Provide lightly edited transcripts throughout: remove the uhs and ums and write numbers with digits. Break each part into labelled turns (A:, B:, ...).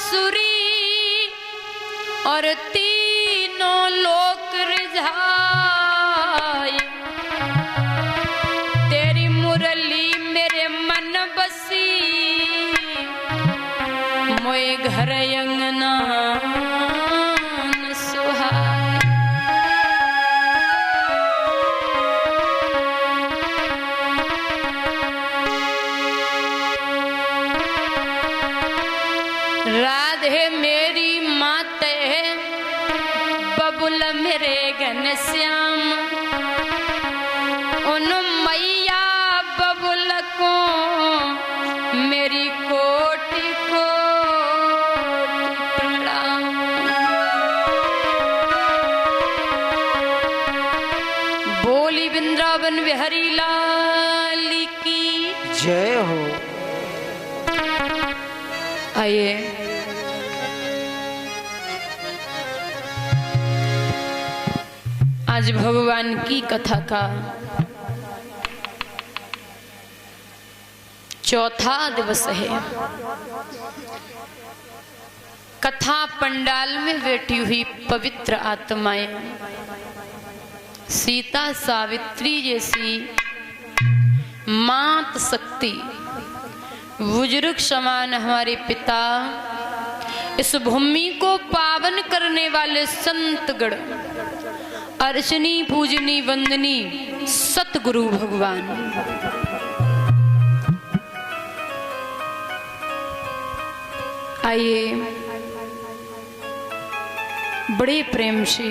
A: बांसुरी और तीनों लोक रिझाए, तेरी मुरली मेरे मन बसी, मोए घर अंगना सुहाए। राधे मेरी माते बबुल मेरे घनश्याम, उन मैया बबुल को मेरी कोटि कोटि प्रणाम। बोली वृंदावन बिहारी लाल की
B: जय हो।
A: आइए आज भगवान की कथा का चौथा दिवस है। कथा पंडाल में बैठी हुई पवित्र आत्माएं, सीता सावित्री जैसी मात शक्ति, बुजुर्ग समान हमारे पिता, इस भूमि को पावन करने वाले संतगण, अर्चनी पूजनी वंदनी सतगुरु भगवान, आइए बड़े प्रेम से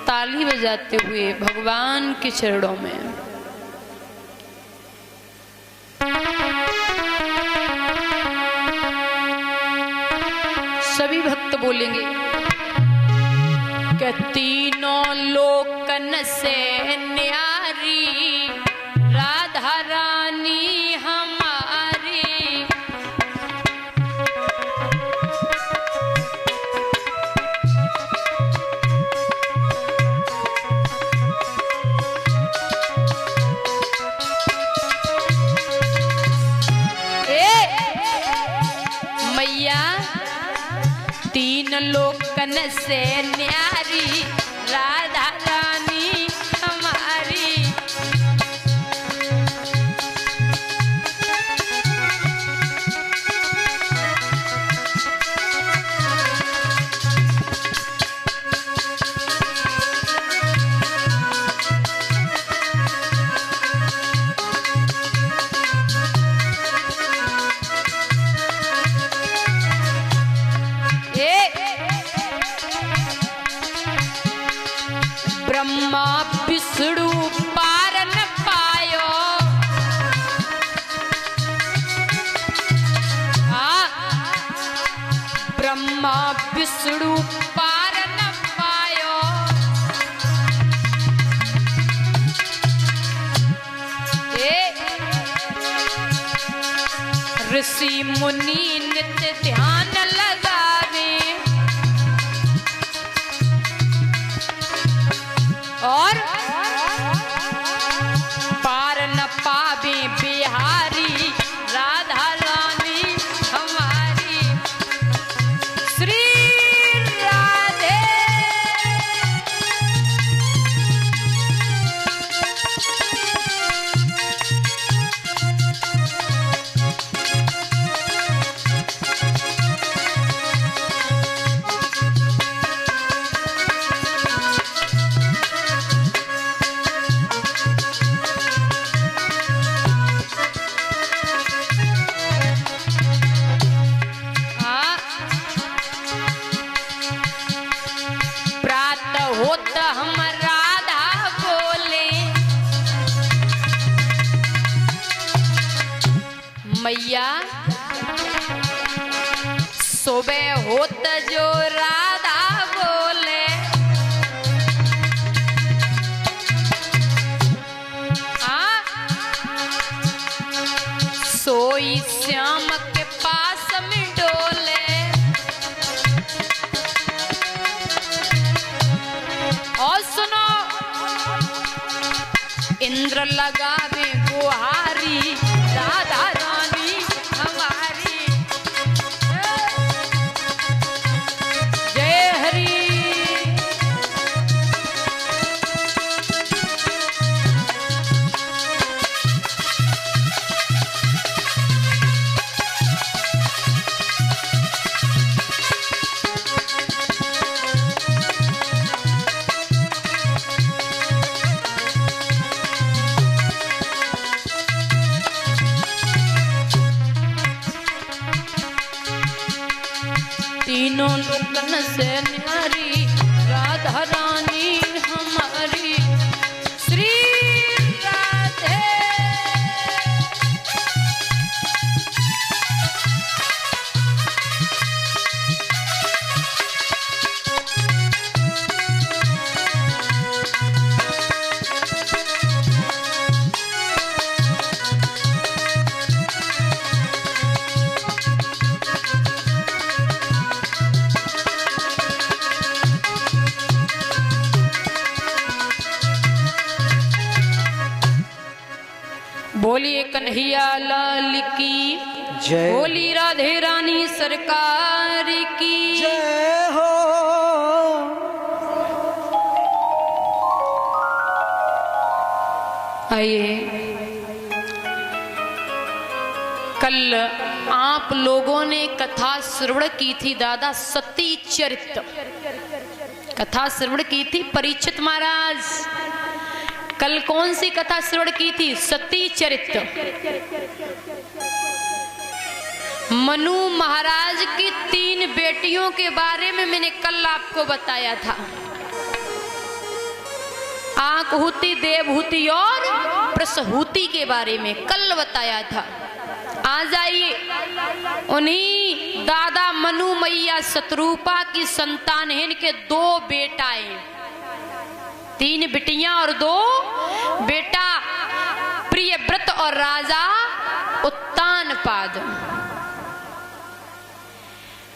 A: ताली बजाते हुए भगवान के चरणों में सभी भक्त बोलेंगे कि तीनों लोकन से न्यारी राधा रानी हमारी, मैया तीन लोकन से न्यारी राधा रानी हमारी, ब्रह्मा विष्णु पार न पायो, ब्रह्मा विष्णु पार न पायो, ऋषि मुनि नित्य ध्यान लगावे और पार न पावे बिहारी राधा रानी हमारी, श्री राधे। हम राधा बोले, मैया सुबह होत जो राधा बोले, सोई श्याम के पास में डोले, और सुनो इंद्र लगावे गुहारी राधा रानी हमारी, तीनों लोकन से न्यारी राधा रानी हमारी श्री राधे। बोलिए कन्हैया लाल की
B: जय।
A: बोली राधे रानी सरकार की
B: जय हो।
A: आइए, कल आप लोगों ने कथा श्रवण की थी दादा सती चरित्र, कथा श्रवण की थी परीक्षित महाराज। कल कौन सी कथा श्रवण की थी? सती चरित्र। मनु महाराज की 3 बेटियों के बारे में मैंने कल आपको बताया था, आकहुति, देवहुति और प्रसहुति के बारे में कल बताया था। आ जाइए, उन्हीं दादा मनु मैया शतरूपा की संतान है, इनके 2 बेटाएं, 3 बिटियां और 2 बेटा, प्रियव्रत और राजा उत्तानपाद।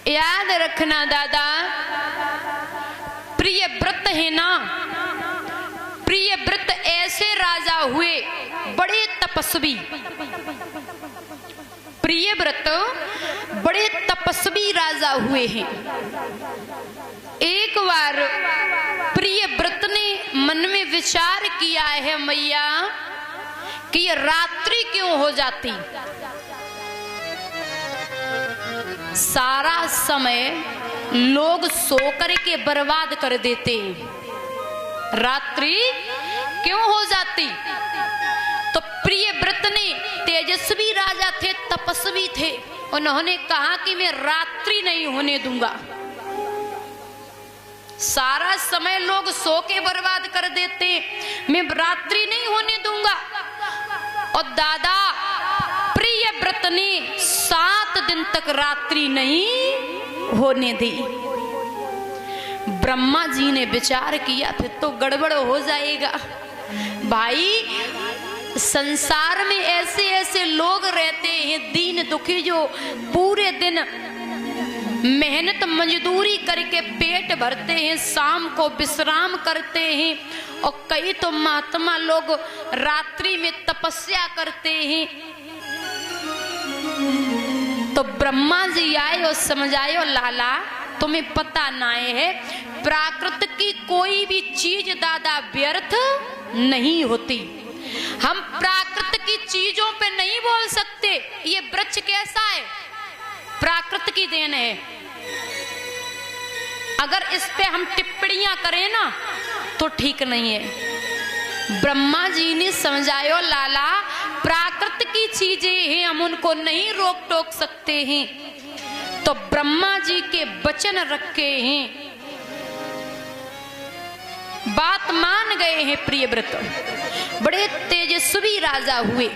A: याद रखना दादा, प्रियव्रत है ना, प्रियव्रत ऐसे राजा हुए बड़े तपस्वी, प्रियव्रत बड़े तपस्वी राजा हुए हैं। एक बार प्रियव्रत ने मन में विचार किया है मैया कि ये रात्रि क्यों हो जाती, सारा समय लोग सो करके बर्बाद कर देते, रात्रि क्यों हो जाती। तो प्रियव्रत ने, तेजस्वी राजा थे, तपस्वी थे, उन्होंने कहा कि मैं रात्रि नहीं होने दूंगा, सारा समय लोग सो के बर्बाद कर देते, मैं रात्रि नहीं होने दूंगा। और दादा प्रियव्रत ने 7 दिन तक रात्रि नहीं होने दी। ब्रह्मा जी ने विचार किया फिर तो गड़बड़ हो जाएगा भाई, संसार में ऐसे ऐसे लोग रहते हैं दीन दुखी, जो पूरे दिन मेहनत मजदूरी करके पेट भरते हैं, शाम को विश्राम करते हैं, और कई तो महात्मा लोग रात्रि में तपस्या करते हैं। तो ब्रह्मा जी आए और समझायो लाला, तुम्हें पता ना है प्राकृत की कोई भी चीज दादा व्यर्थ नहीं होती। हम प्राकृत की चीजों पे नहीं बोल सकते ये वृक्ष कैसा है, प्राकृत की देन है। अगर इस पे हम टिप्पणियां करें ना तो ठीक नहीं है। ब्रह्मा जी ने समझायो लाला, प्राकृत की चीजें हैं, हम उनको नहीं रोक टोक सकते हैं। तो ब्रह्मा जी के वचन रखे हैं, बात मान गए हैं प्रियव्रत, बड़े तेजस्वी राजा हुए।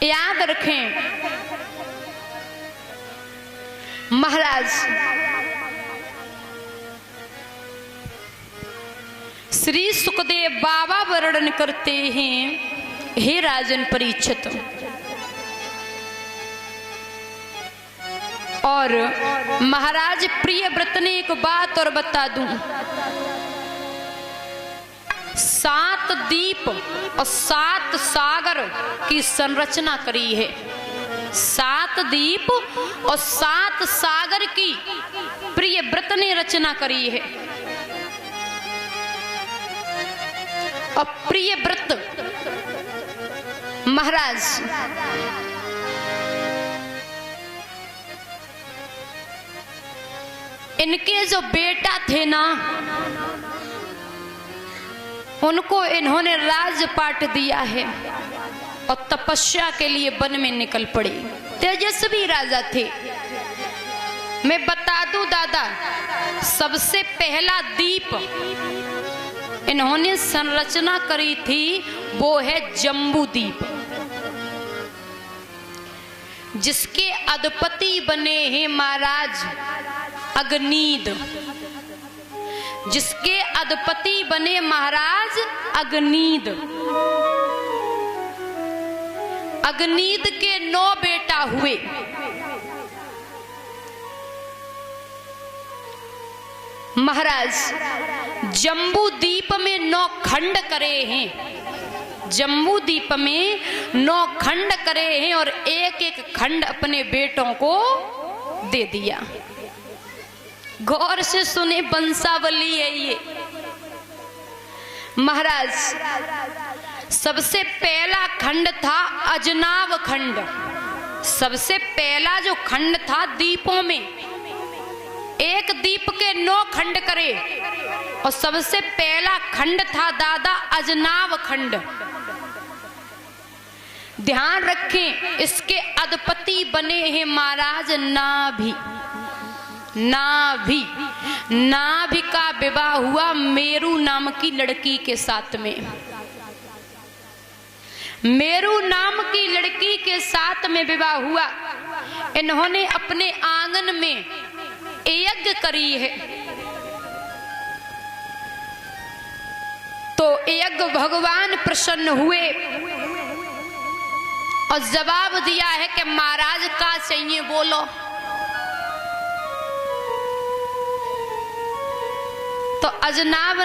A: याद रखें महाराज, श्री सुखदेव बाबा वर्णन करते हैं, हे राजन परीक्षित, और महाराज प्रियव्रत ने एक बात और बता दूं, 7 दीप और 7 सागर की संरचना करी है। 7 दीप और 7 सागर की प्रियव्रत ने रचना करी है। और प्रियव्रत महाराज इनके जो बेटा थे ना, उनको इन्होंने राजपाट दिया है। और तपस्या के लिए वन में निकल पड़े। तेजस्वी राजा थे। मैं बता दूं दादा, सबसे पहला दीप इन्होंने संरचना करी थी वो है जम्बू दीप, जिसके अधिपति बने हैं महाराज अग्नीद, जिसके अधिपति बने महाराज अग्नीद। अग्नीद के 9 बेटा हुए। महाराज जम्बू द्वीप में 9 खंड करे हैं। जम्बू द्वीप में 9 खंड करे हैं और एक एक खंड अपने बेटों को दे दिया। गौर से सुने, वंशावली है ये। महाराज सबसे पहला खंड था अजनाव खंड। सबसे पहला जो खंड था द्वीपों में, एक द्वीप के 9 खंड करे और सबसे पहला खंड था दादा अजनाव खंड। ध्यान रखें, इसके अधिपति बने हैं महाराज नाभि। नाभि, नाभि का विवाह हुआ मेरू नाम की लड़की के साथ में। मेरू नाम की लड़की के साथ में विवाह हुआ। इन्होंने अपने आंगन में यज्ञ करी है, तो यज्ञ भगवान प्रसन्न हुए और जवाब दिया है कि महाराज का चाहिए बोलो। तो अजनाब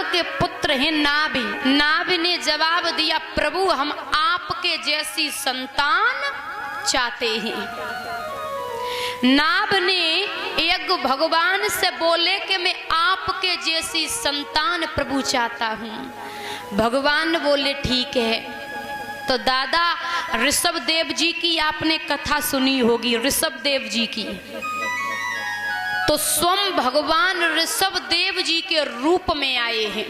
A: के पुत्र हैं नाभि। नाभि ने जवाब दिया, प्रभु हम आपके जैसी संतान चाहते हैं। नाभ ने यज्ञ भगवान से बोले कि मैं आपके जैसी संतान प्रभु चाहता हूं। भगवान बोले ठीक है। तो दादा ऋषभ देव जी की आपने कथा सुनी होगी, ऋषभ देव जी की। तो स्वयं भगवान ऋषभ देव जी के रूप में आए हैं।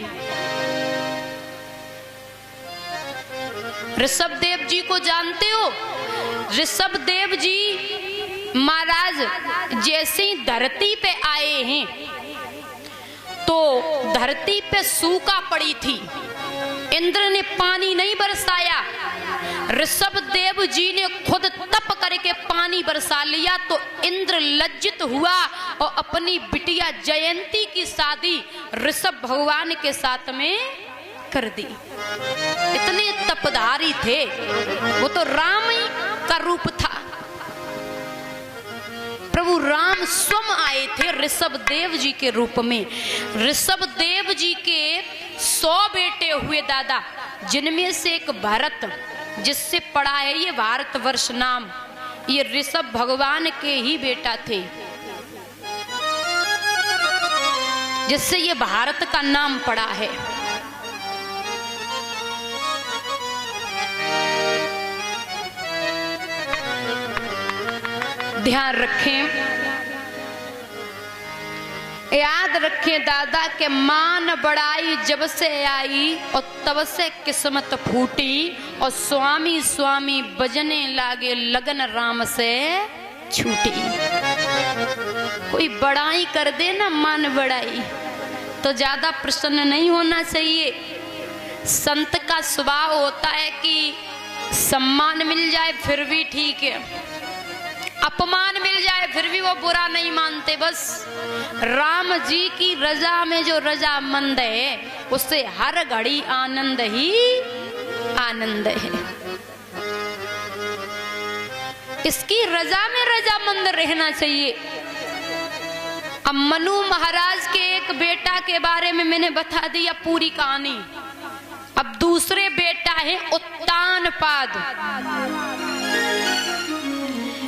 A: ऋषभ देव जी को जानते हो? ऋषभ देव जी महाराज जैसे ही धरती पे आए हैं तो धरती पे सूखा पड़ी थी। इंद्र ने पानी नहीं बरसाया, ऋषभ देव जी ने खुद तप करके पानी बरसा लिया। तो इंद्र लज्जित हुआ और अपनी बिटिया जयंती की शादी ऋषभ भगवान के साथ में कर दी। इतने तपधारी थे वो, तो राम ही का रूप था। प्रभु राम स्वयं आए थे ऋषभ देव जी के रूप में। ऋषभ देव जी के 100 बेटे हुए दादा, जिनमें से एक भरत, जिससे पड़ा है ये भारतवर्ष नाम, ये ऋषभ भगवान के ही बेटा थे, जिससे ये भारत का नाम पड़ा है। ध्यान रखें, याद रखें दादा के मान बड़ाई जब से आई और तब से किस्मत फूटी और स्वामी स्वामी बजने लागे लगन राम से छूटी। कोई बड़ाई कर दे ना, मान बड़ाई, तो ज्यादा प्रसन्न नहीं होना चाहिए। संत का स्वभाव होता है कि सम्मान मिल जाए फिर भी ठीक है, अपमान मिल जाए फिर भी वो बुरा नहीं मानते। बस राम जी की रजा में जो रजामंद है उससे हर घड़ी आनंद ही आनंद है। इसकी रजा में रजामंद रहना चाहिए। अब मनु महाराज के एक बेटा के बारे में मैंने बता दिया पूरी कहानी। अब दूसरे बेटा है उत्तानपाद।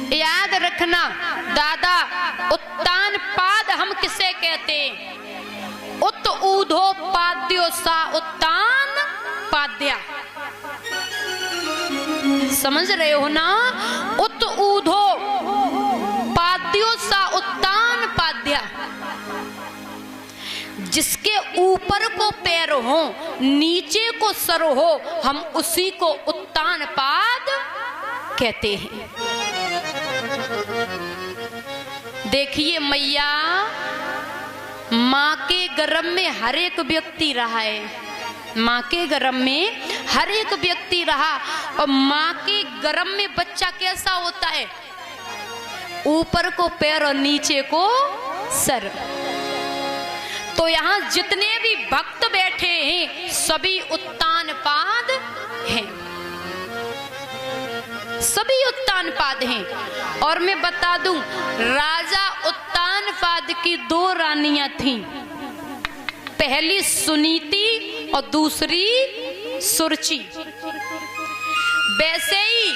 A: याद रखना दादा, उत्तानपाद हम किसे कहते हैं? उत ऊधो पाद्यो सा उत्तान पाद्या। समझ रहे हो ना? उत ऊधो पाद्यो सा उत्तान पाद्या। जिसके ऊपर को पैर हो नीचे को सर हो, हम उसी को उत्तान पाद कहते हैं। देखिए मैया, माँ के गर्भ में हर एक व्यक्ति रहा है, माँ के गर्भ में हर एक व्यक्ति रहा। और माँ के गर्भ में बच्चा कैसा होता है? ऊपर को पैर और नीचे को सर। तो यहाँ जितने भी भक्त बैठे हैं सभी उत्तान पाद हैं, सभी उत्तान पाद हैं। और मैं बता दूं, राजा उत्तान पाद की 2 रानियां थीं, पहली सुनीति और दूसरी सुरुचि। वैसे ही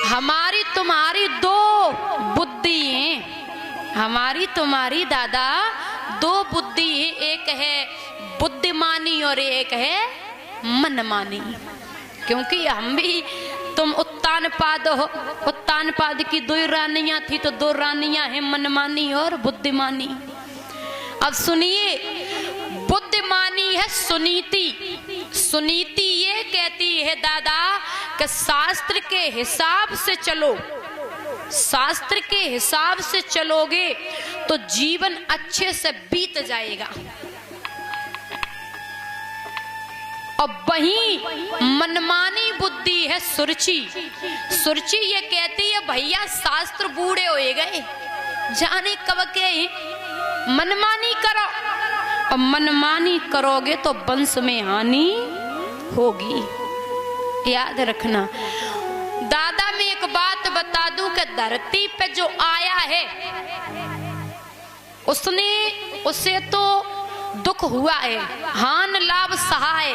A: हमारी तुम्हारी 2 बुद्धि हैं, हमारी तुम्हारी दादा 2 बुद्धि है, एक है बुद्धिमानी और एक है मनमानी। क्योंकि हम भी तुम उत्तान पाद हो, उत्तान पाद की 2 रानियां थी तो 2 रानियां हैं मनमानी और बुद्धिमानी। अब सुनिए, बुद्धिमानी है सुनीति। सुनीति ये कहती है दादा कि शास्त्र के हिसाब से चलो, शास्त्र के हिसाब से चलोगे तो जीवन अच्छे से बीत जाएगा। और वही मनमानी बुद्धि है सुरुचि। सुरुचि ये कहती है भैया शास्त्र बूढ़े हो गए, जाने कब के मनमानी करो, और मनमानी करोगे तो वंश में हानि होगी। याद रखना दादा, मैं एक बात बता दूं कि धरती पे जो आया है उसे तो दुख हुआ है, हान लाभ सहाय।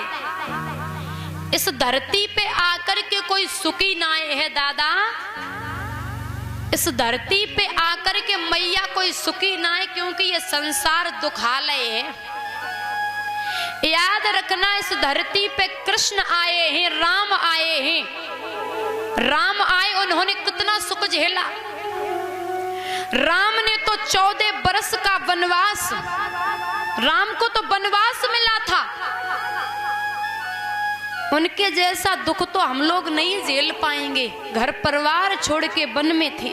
A: इस धरती पे आकर के कोई सुखी ना आए है दादा, इस धरती पे आकर के मैया कोई सुखी ना है, क्योंकि ये संसार दुखालय है। याद रखना, इस धरती पे कृष्ण आए हैं, राम आए हैं। राम आए, उन्होंने कितना सुख झेला। राम ने तो 14 बरस का वनवास, राम को तो वनवास मिला था। उनके जैसा दुख तो हम लोग नहीं झेल पाएंगे। घर परिवार छोड़ के वन में थे।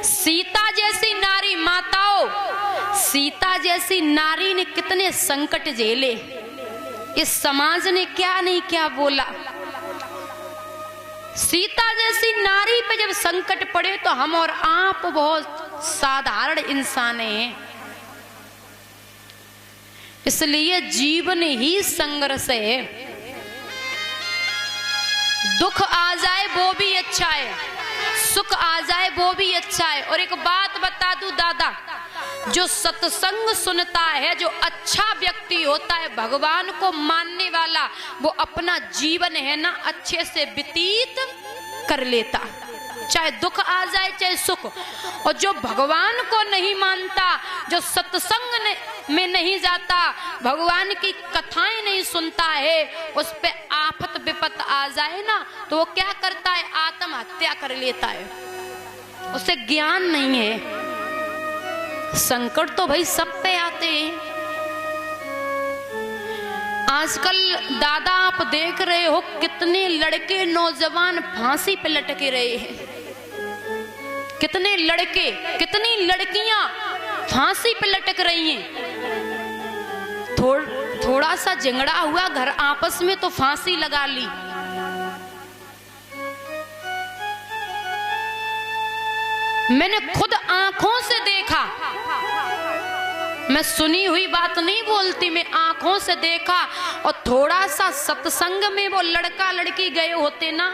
A: सीता जैसी नारी, माताओं, सीता जैसी नारी ने कितने संकट झेले। इस समाज ने क्या नहीं क्या बोला। सीता जैसी नारी पे जब संकट पड़े तो हम और आप बहुत साधारण इंसान हैं। इसलिए जीवन ही संघर्ष है। दुख आ जाए वो भी अच्छा है, सुख आ जाए वो भी अच्छा है। और एक बात बता दूं दादा, जो सत्संग सुनता है, जो अच्छा व्यक्ति होता है, भगवान को मानने वाला, वो अपना जीवन है ना अच्छे से व्यतीत कर लेता, चाहे दुख आ जाए चाहे सुख। और जो भगवान को नहीं मानता, जो सत्संग में नहीं जाता, भगवान की कथाएं नहीं सुनता है, उस पे आफत विपत आ जाए ना तो वो क्या करता है? आत्महत्या कर लेता है। उसे ज्ञान नहीं है। संकट तो भाई सब पे आते हैं। आजकल दादा आप देख रहे हो कितने लड़के नौजवान फांसी पे लटके रहे हैं, कितने लड़के कितनी लड़कियां फांसी पे लटक रही हैं। थोड़ा सा झगड़ा हुआ घर आपस में तो फांसी लगा ली। मैंने खुद आंखों से देखा, मैं सुनी हुई बात नहीं बोलती, मैं आंखों से देखा। और थोड़ा सा सत्संग में वो लड़का लड़की गए होते ना,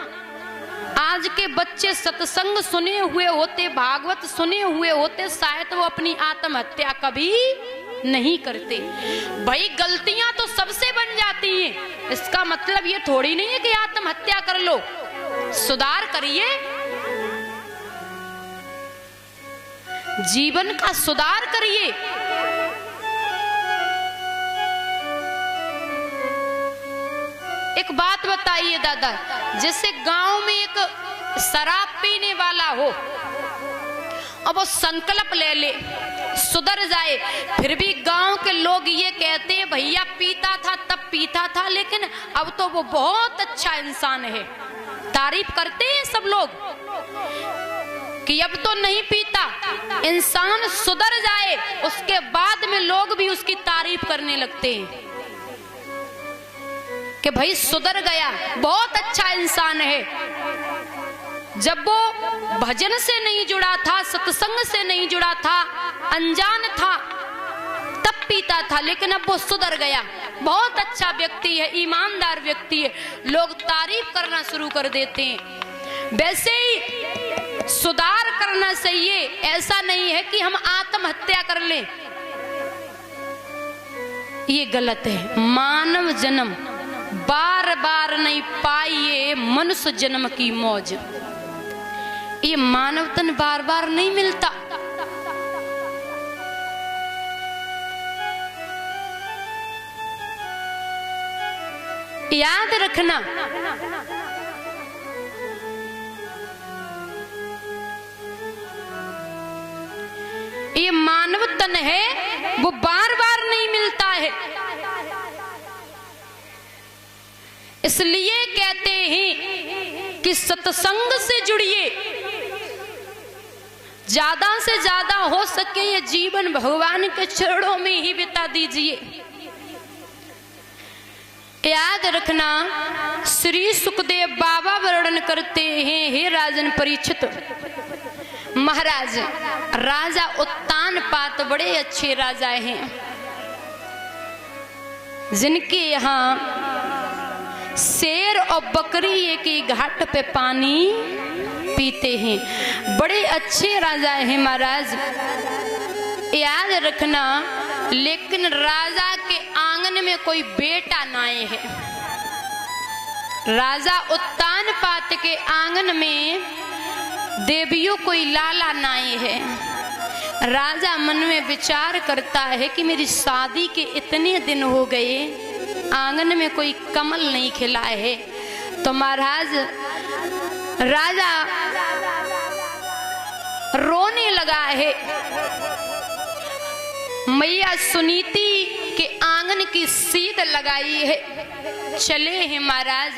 A: आज के बच्चे सत्संग सुने हुए होते, भागवत सुने हुए होते, शायद वो अपनी आत्महत्या कभी नहीं करते। भाई गलतियां तो सबसे बन जाती हैं, इसका मतलब ये थोड़ी नहीं है कि आत्महत्या कर लो। सुधार करिए, जीवन का सुधार करिए। एक बात बताइए दादा, जैसे गांव में एक शराब पीने वाला हो, अब वो संकल्प ले ले, सुधर जाए। फिर भी गांव के लोग ये कहते हैं भैया पीता था तब पीता था, लेकिन अब तो वो बहुत अच्छा इंसान है। तारीफ करते हैं सब लोग कि अब तो नहीं पीता। इंसान सुधर जाए उसके बाद में लोग भी उसकी तारीफ करने लगते हैं कि भाई सुधर गया, बहुत अच्छा इंसान है। जब वो भजन से नहीं जुड़ा था, सत्संग से नहीं जुड़ा था, अनजान था, तब पीता था, लेकिन अब वो सुधर गया, बहुत अच्छा व्यक्ति है, ईमानदार व्यक्ति है, लोग तारीफ करना शुरू कर देते हैं। वैसे ही सुधार करना चाहिए, ऐसा नहीं है कि हम आत्महत्या कर लें, ये गलत है। मानव जन्म बार बार नहीं पाइए मनुष्य जन्म की मौज, ये मानव तन बार बार नहीं मिलता। याद रखना, ये मानव तन है वो बार बार नहीं मिलता है। इसलिए कहते हैं कि सत्संग से जुड़िए, ज्यादा से ज्यादा हो सके ये जीवन भगवान के चरणों में ही बिता दीजिए। याद रखना, श्री सुखदेव बाबा वर्णन करते हैं, हे राजन परीक्षित महाराज, राजा उत्तानपाद बड़े अच्छे राजा हैं, जिनके यहाँ शेर और बकरी एक ही घाट पे पानी पीते हैं। बड़े अच्छे राजा हैं महाराज, याद रखना। लेकिन राजा के आंगन में कोई बेटा नाए है। राजा उत्तानपाद के आंगन में देवियों कोई लाला नाए है। राजा मन में विचार करता है कि मेरी शादी के इतने दिन हो गए, आंगन में कोई कमल नहीं खिला है। तो महाराज राजा रोने लगा है। मैया सुनीति के आंगन की सीध लगाई है, चले हैं महाराज।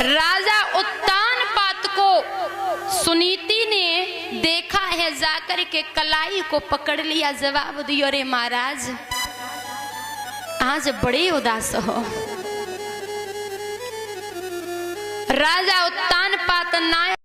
A: राजा उत्तानपाद को सुनीति ने देखा है, जाकर के कलाई को पकड़ लिया, जवाब दियो, रे महाराज आज बड़े उदास हो। राजा उत्तानपाद नायक